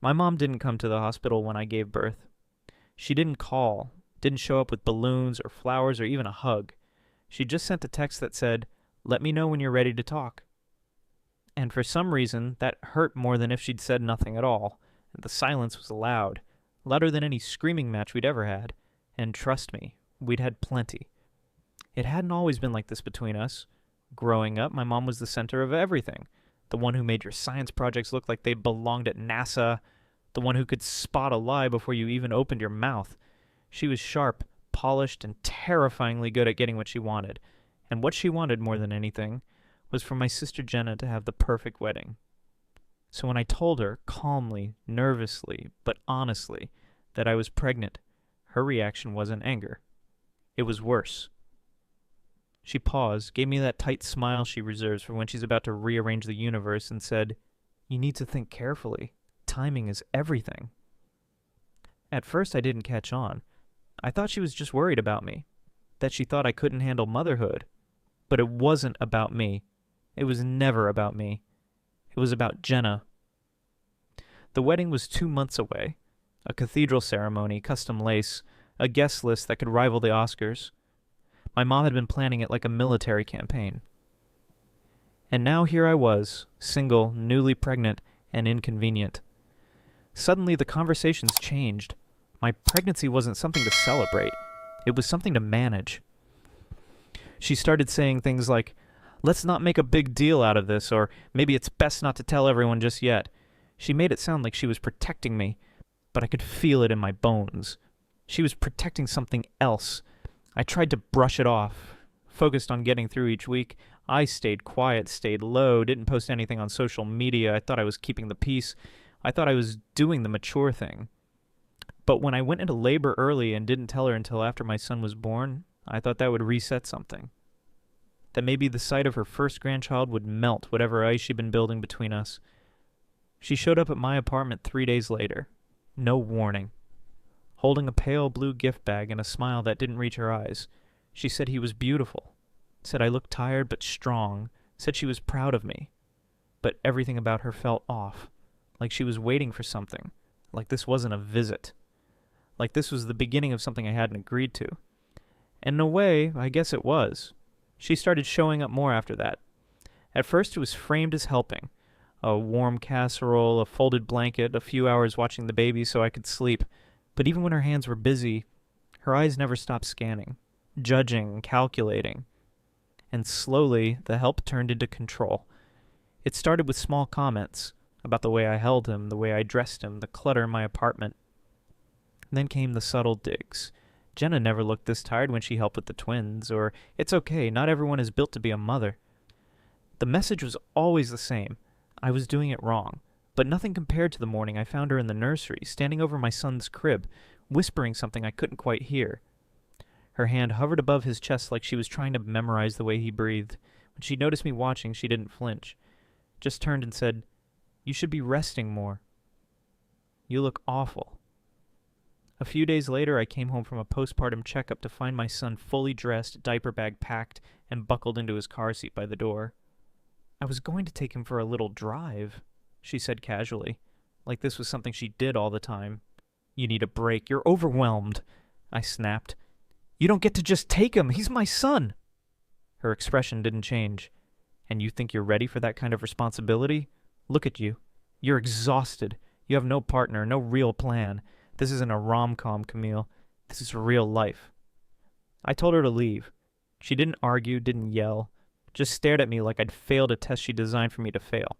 My mom didn't come to the hospital when I gave birth. She didn't call, didn't show up with balloons or flowers or even a hug. She just sent a text that said, "Let me know when you're ready to talk." And for some reason, that hurt more than if she'd said nothing at all. And the silence was loud, louder than any screaming match we'd ever had. And trust me, we'd had plenty. It hadn't always been like this between us. Growing up, my mom was the center of everything. The one who made your science projects look like they belonged at NASA. The one who could spot a lie before you even opened your mouth. She was sharp, polished, and terrifyingly good at getting what she wanted. And what she wanted more than anything was for my sister Jenna to have the perfect wedding. So when I told her, calmly, nervously, but honestly, that I was pregnant, her reaction wasn't anger. It was worse. She paused, gave me that tight smile she reserves for when she's about to rearrange the universe, and said, "You need to think carefully. Timing is everything." At first I didn't catch on. I thought she was just worried about me, that she thought I couldn't handle motherhood. But it wasn't about me. It was never about me. It was about Jenna. The wedding was 2 months away. A cathedral ceremony, custom lace, a guest list that could rival the Oscars. My mom had been planning it like a military campaign. And now here I was, single, newly pregnant, and inconvenient. Suddenly the conversations changed. My pregnancy wasn't something to celebrate. It was something to manage. She started saying things like, "Let's not make a big deal out of this," or "Maybe it's best not to tell everyone just yet." She made it sound like she was protecting me, but I could feel it in my bones. She was protecting something else. I tried to brush it off, focused on getting through each week. I stayed quiet, stayed low, didn't post anything on social media. I thought I was keeping the peace. I thought I was doing the mature thing. But when I went into labor early and didn't tell her until after my son was born, I thought that would reset something. That maybe the sight of her first grandchild would melt whatever ice she'd been building between us. She showed up at my apartment 3 days later. No warning. Holding a pale blue gift bag and a smile that didn't reach her eyes. She said he was beautiful. Said I looked tired but strong. Said she was proud of me. But everything about her felt off. Like she was waiting for something. Like this wasn't a visit. Like this was the beginning of something I hadn't agreed to. And in a way, I guess it was. She started showing up more after that. At first it was framed as helping. A warm casserole, a folded blanket, a few hours watching the baby so I could sleep. But even when her hands were busy, her eyes never stopped scanning, judging, calculating. And slowly, the help turned into control. It started with small comments about the way I held him, the way I dressed him, the clutter in my apartment. And then came the subtle digs. Jenna never looked this tired when she helped with the twins, or "It's okay, not everyone is built to be a mother." The message was always the same. I was doing it wrong. But nothing compared to the morning I found her in the nursery, standing over my son's crib, whispering something I couldn't quite hear. Her hand hovered above his chest like she was trying to memorize the way he breathed. When she noticed me watching, she didn't flinch. Just turned and said, "You should be resting more. You look awful." A few days later, I came home from a postpartum checkup to find my son fully dressed, diaper bag packed, and buckled into his car seat by the door. "I was going to take him for a little drive," she said casually, like this was something she did all the time. "You need a break. You're overwhelmed," I snapped. "You don't get to just take him. He's my son." Her expression didn't change. "And you think you're ready for that kind of responsibility? Look at you. You're exhausted. You have no partner, no real plan. This isn't a rom-com, Camille. This is real life." I told her to leave. She didn't argue, didn't yell, just stared at me like I'd failed a test she designed for me to fail.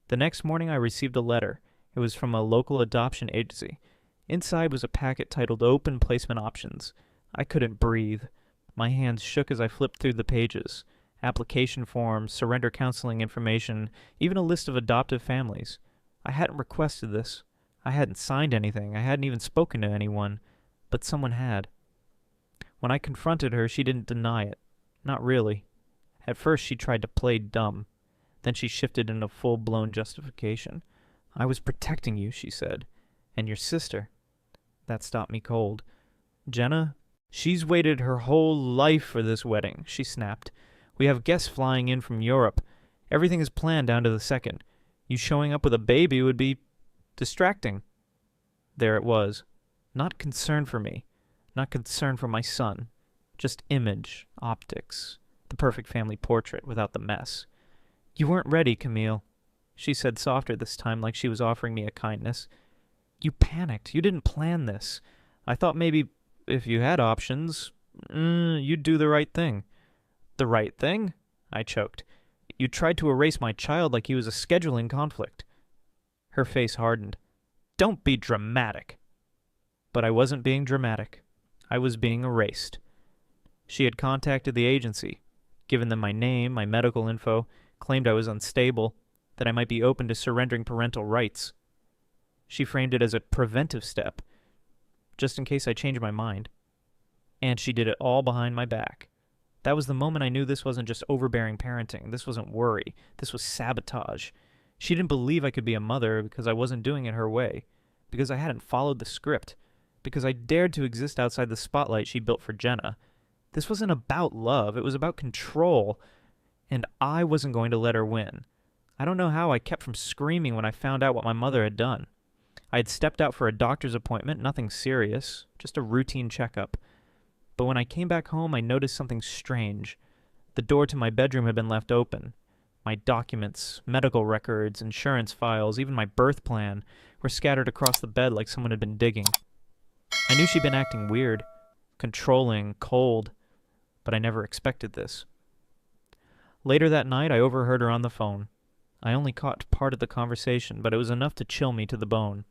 The next morning I received a letter. It was from a local adoption agency. Inside was a packet titled Open Placement Options. I couldn't breathe. My hands shook as I flipped through the pages. Application forms, surrender counseling information, even a list of adoptive families. I hadn't requested this. I hadn't signed anything. I hadn't even spoken to anyone. But someone had. When I confronted her, she didn't deny it. Not really. At first she tried to play dumb. Then she shifted into full-blown justification. "I was protecting you," she said. "And your sister." That stopped me cold. "Jenna, she's waited her whole life for this wedding," she snapped. "We have guests flying in from Europe. Everything is planned down to the second. You showing up with a baby would be..." Distracting. There it was. Not concern for me. Not concern for my son. Just image, optics. The perfect family portrait without the mess. You weren't ready, Camille. She said softer this time, like she was offering me a kindness. You panicked. You didn't plan this. I thought maybe if you had options, you'd do the right thing. The right thing? I choked. You tried to erase my child like he was a scheduling conflict. Her face hardened. Don't be dramatic. But I wasn't being dramatic. I was being erased. She had contacted the agency, given them my name, my medical info, claimed I was unstable, that I might be open to surrendering parental rights. She framed it as a preventive step, just in case I changed my mind. And she did it all behind my back. That was the moment I knew this wasn't just overbearing parenting. This wasn't worry. This was sabotage. She didn't believe I could be a mother because I wasn't doing it her way, because I hadn't followed the script, because I dared to exist outside the spotlight she built for Jenna. This wasn't about love. It was about control, and I wasn't going to let her win. I don't know how I kept from screaming when I found out what my mother had done. I had stepped out for a doctor's appointment, nothing serious, just a routine checkup. But when I came back home, I noticed something strange. The door to my bedroom had been left open. My documents, medical records, insurance files, even my birth plan were scattered across the bed like someone had been digging. I knew she'd been acting weird, controlling, cold, but I never expected this. Later that night, I overheard her on the phone. I only caught part of the conversation, but it was enough to chill me to the bone.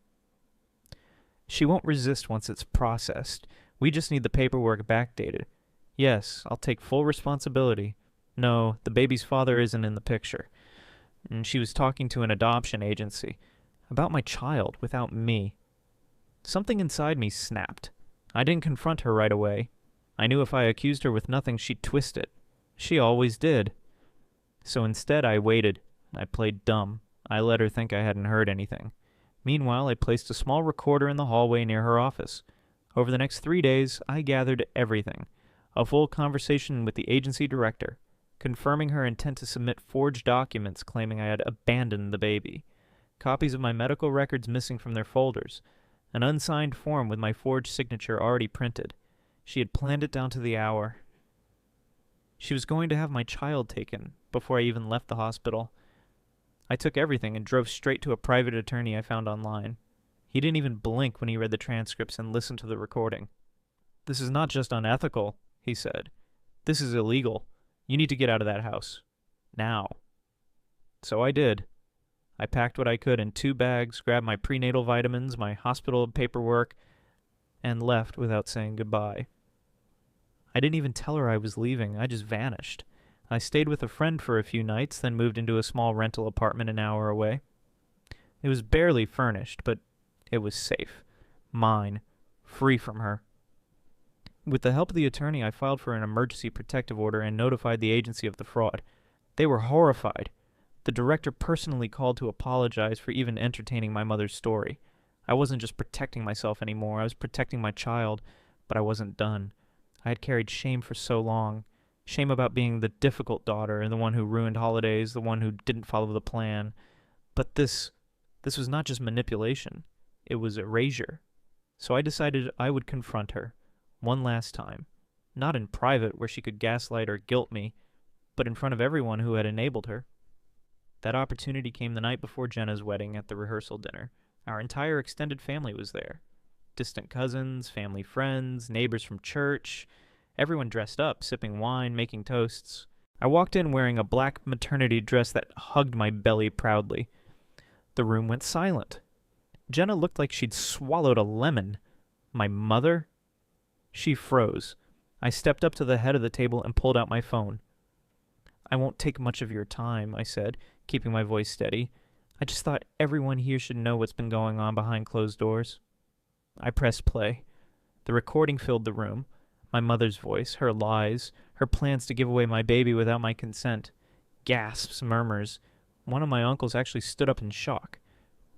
She won't resist once it's processed. We just need the paperwork backdated. Yes, I'll take full responsibility. No, the baby's father isn't in the picture. And she was talking to an adoption agency about my child without me. Something inside me snapped. I didn't confront her right away. I knew if I accused her with nothing, she'd twist it. She always did. So instead, I waited. I played dumb. I let her think I hadn't heard anything. Meanwhile, I placed a small recorder in the hallway near her office. Over the next 3 days, I gathered everything. A full conversation with the agency director, confirming her intent to submit forged documents claiming I had abandoned the baby. Copies of my medical records missing from their folders. An unsigned form with my forged signature already printed. She had planned it down to the hour. She was going to have my child taken before I even left the hospital. I took everything and drove straight to a private attorney I found online. He didn't even blink when he read the transcripts and listened to the recording. This is not just unethical, he said. This is illegal. You need to get out of that house. Now. So I did. I packed what I could in 2 bags, grabbed my prenatal vitamins, my hospital paperwork, and left without saying goodbye. I didn't even tell her I was leaving. I just vanished. I stayed with a friend for a few nights, then moved into a small rental apartment an hour away. It was barely furnished, but it was safe. Mine. Free from her. With the help of the attorney, I filed for an emergency protective order and notified the agency of the fraud. They were horrified. The director personally called to apologize for even entertaining my mother's story. I wasn't just protecting myself anymore. I was protecting my child, but I wasn't done. I had carried shame for so long. Shame about being the difficult daughter and the one who ruined holidays, the one who didn't follow the plan. But this was not just manipulation. It was erasure. So I decided I would confront her, one last time. Not in private where she could gaslight or guilt me, but in front of everyone who had enabled her. That opportunity came the night before Jenna's wedding at the rehearsal dinner. Our entire extended family was there. Distant cousins, family friends, neighbors from church. Everyone dressed up, sipping wine, making toasts. I walked in wearing a black maternity dress that hugged my belly proudly. The room went silent. Jenna looked like she'd swallowed a lemon. My mother? She froze. I stepped up to the head of the table and pulled out my phone. I won't take much of your time, I said, keeping my voice steady. I just thought everyone here should know what's been going on behind closed doors. I pressed play. The recording filled the room. My mother's voice, her lies, her plans to give away my baby without my consent. Gasps, murmurs. One of my uncles actually stood up in shock.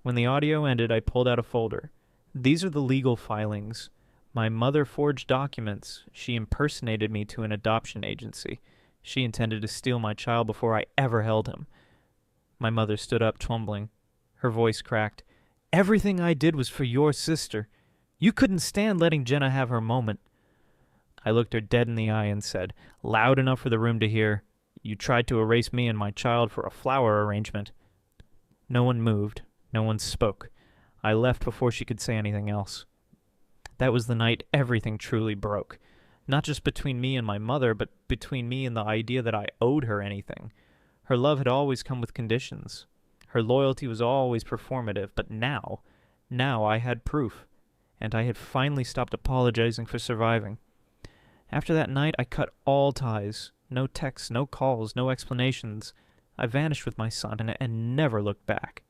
When the audio ended, I pulled out a folder. These are the legal filings. My mother forged documents. She impersonated me to an adoption agency. She intended to steal my child before I ever held him. My mother stood up, trembling. Her voice cracked. Everything I did was for your sister. You couldn't stand letting Jenna have her moment. I looked her dead in the eye and said, loud enough for the room to hear, you tried to erase me and my child for a flower arrangement. No one moved. No one spoke. I left before she could say anything else. That was the night everything truly broke. Not just between me and my mother, but between me and the idea that I owed her anything. Her love had always come with conditions. Her loyalty was always performative, but now I had proof, and I had finally stopped apologizing for surviving. After that night, I cut all ties. No texts, no calls, no explanations. I vanished with my son and never looked back.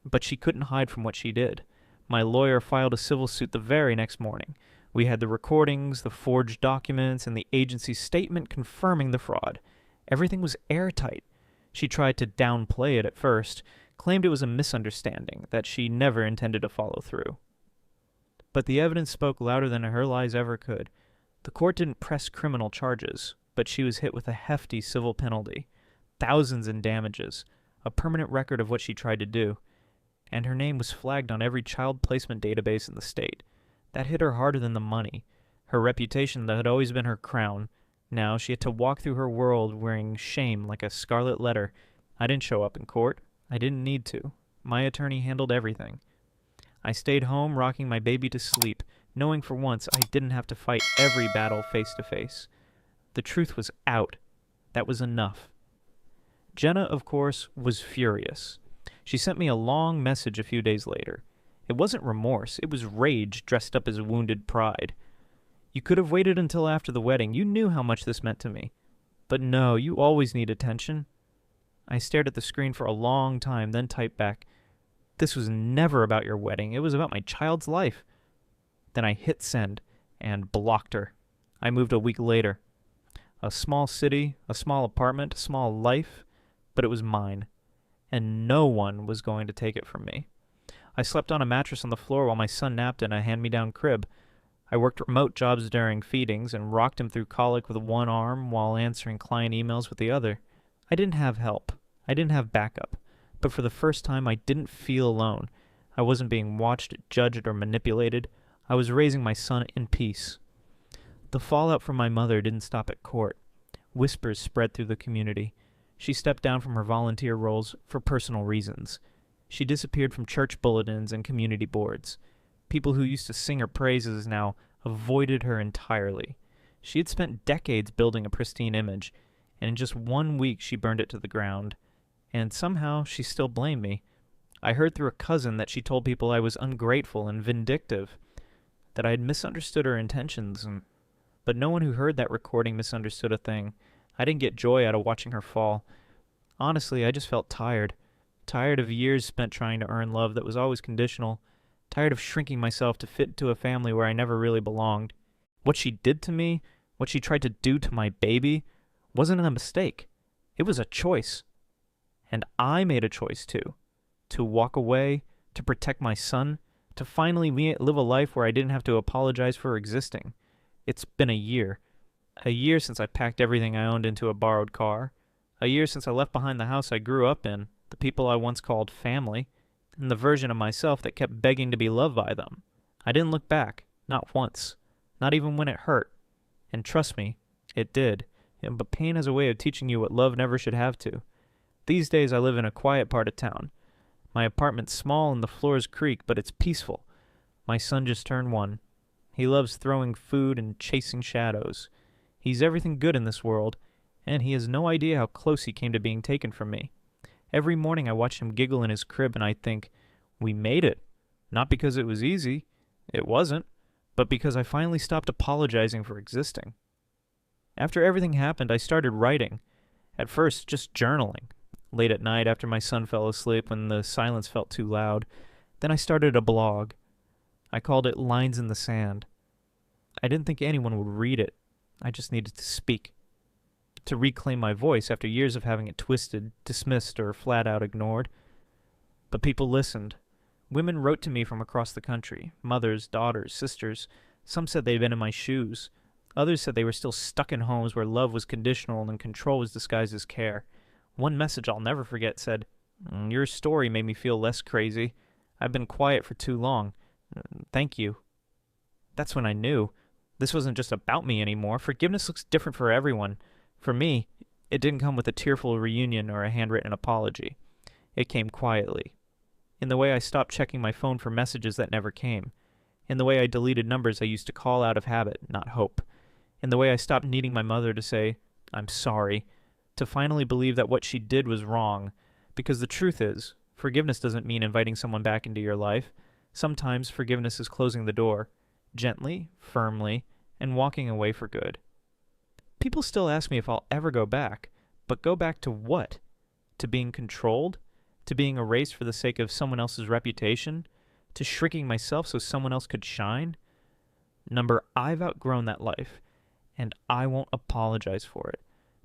But she couldn't hide from what she did. My lawyer filed a civil suit the very next morning. We had the recordings, the forged documents, and the agency's statement confirming the fraud. Everything was airtight. She tried to downplay it at first, claimed it was a misunderstanding, that she never intended to follow through. But the evidence spoke louder than her lies ever could. The court didn't press criminal charges, but she was hit with a hefty civil penalty, thousands in damages, a permanent record of what she tried to do, and her name was flagged on every child placement database in the state. That hit her harder than the money. Her reputation that had always been her crown. Now she had to walk through her world wearing shame like a scarlet letter. I didn't show up in court. I didn't need to. My attorney handled everything. I stayed home rocking my baby to sleep, knowing for once I didn't have to fight every battle face to face. The truth was out. That was enough. Jenna, of course, was furious. She sent me a long message a few days later. It wasn't remorse, it was rage dressed up as wounded pride. You could have waited until after the wedding. You knew how much this meant to me. But no, you always need attention. I stared at the screen for a long time, then typed back, this was never about your wedding. It was about my child's life. Then I hit send and blocked her. I moved a week later. A small city, a small apartment, a small life, but it was mine. And no one was going to take it from me. I slept on a mattress on the floor while my son napped in a hand-me-down crib. I worked remote jobs during feedings and rocked him through colic with one arm while answering client emails with the other. I didn't have help. I didn't have backup. But for the first time, I didn't feel alone. I wasn't being watched, judged, or manipulated. I was raising my son in peace. The fallout from my mother didn't stop at court. Whispers spread through the community. She stepped down from her volunteer roles for personal reasons. She disappeared from church bulletins and community boards. People who used to sing her praises now avoided her entirely. She had spent decades building a pristine image, and in just 1 week she burned it to the ground. And somehow she still blamed me. I heard through a cousin that she told people I was ungrateful and vindictive, that I had misunderstood her intentions, but no one who heard that recording misunderstood a thing. I didn't get joy out of watching her fall. Honestly, I just felt tired. Tired of years spent trying to earn love that was always conditional. Tired of shrinking myself to fit into a family where I never really belonged. What she did to me, what she tried to do to my baby, wasn't a mistake. It was a choice. And I made a choice too. To walk away, to protect my son, to finally live a life where I didn't have to apologize for existing. It's been a year. A year since I packed everything I owned into a borrowed car. A year since I left behind the house I grew up in, the people I once called family, and the version of myself that kept begging to be loved by them. I didn't look back, not once, not even when it hurt. And trust me, it did. But pain has a way of teaching you what love never should have to. These days I live in a quiet part of town. My apartment's small and the floors creak, but it's peaceful. My son just turned 1. He loves throwing food and chasing shadows. He's everything good in this world, and he has no idea how close he came to being taken from me. Every morning I watch him giggle in his crib and I think, we made it. Not because it was easy. It wasn't. But because I finally stopped apologizing for existing. After everything happened, I started writing. At first, just journaling. Late at night after my son fell asleep when the silence felt too loud. Then I started a blog. I called it Lines in the Sand. I didn't think anyone would read it. I just needed to speak. To reclaim my voice after years of having it twisted, dismissed, or flat out ignored. But people listened. Women wrote to me from across the country. Mothers, daughters, sisters. Some said they'd been in my shoes. Others said they were still stuck in homes where love was conditional and control was disguised as care. One message I'll never forget said, your story made me feel less crazy. I've been quiet for too long. Thank you. That's when I knew. This wasn't just about me anymore. Forgiveness looks different for everyone. For me, it didn't come with a tearful reunion or a handwritten apology. It came quietly. In the way I stopped checking my phone for messages that never came. In the way I deleted numbers I used to call out of habit, not hope. In the way I stopped needing my mother to say, I'm sorry, to finally believe that what she did was wrong. Because the truth is, forgiveness doesn't mean inviting someone back into your life. Sometimes forgiveness is closing the door, gently, firmly, and walking away for good. People still ask me if I'll ever go back, but go back to what? To being controlled? To being erased for the sake of someone else's reputation? To shrinking myself so someone else could shine? Number, I've outgrown that life, and I won't apologize for it.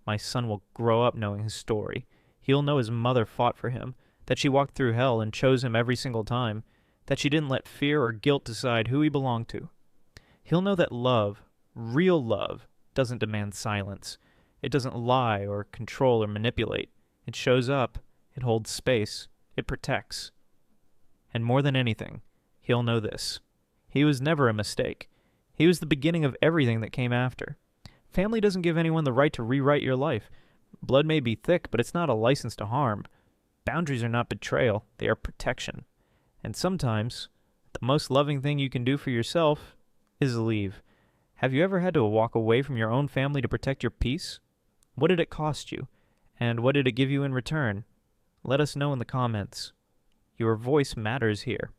My son will grow up knowing his story. He'll know his mother fought for him, that she walked through hell and chose him every single time, that she didn't let fear or guilt decide who he belonged to. He'll know that love, real love, doesn't demand silence. It doesn't lie or control or manipulate. It shows up, it holds space, it protects. And more than anything, he'll know this. He was never a mistake. He was the beginning of everything that came after. Family doesn't give anyone the right to rewrite your life. Blood may be thick, but it's not a license to harm. Boundaries are not betrayal, they are protection. And sometimes, the most loving thing you can do for yourself is leave. Have you ever had to walk away from your own family to protect your peace? What did it cost you? And what did it give you in return? Let us know in the comments. Your voice matters here.